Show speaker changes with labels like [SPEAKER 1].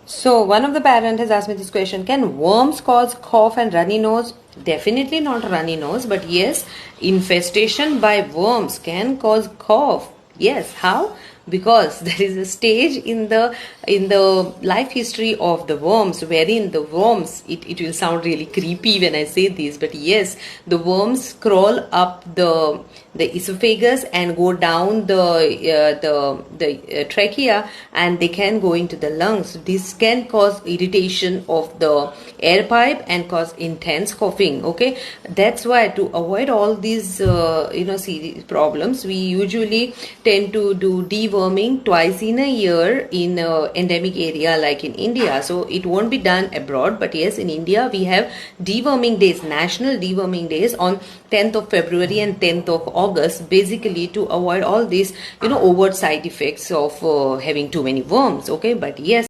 [SPEAKER 1] So one of the parent has asked me this question: can worms cause cough and runny nose? Definitely not runny nose, but yes, infestation by worms can cause cough. Yes, how? Because there is a stage in the life history of the worms wherein the worms, it will sound really creepy when I say this, but yes, the worms crawl up the esophagus and go down the trachea, and they can go into the lungs. This can cause irritation of the air pipe and cause intense coughing. Okay, that's why to avoid all these serious problems, we usually tend to do deworming twice in a year in endemic area like in India. So it won't be done abroad, but yes, in India we have deworming days, national deworming days on 10th of February and 10th of August, basically to avoid all these overt side effects of having too many worms. Okay, but yes,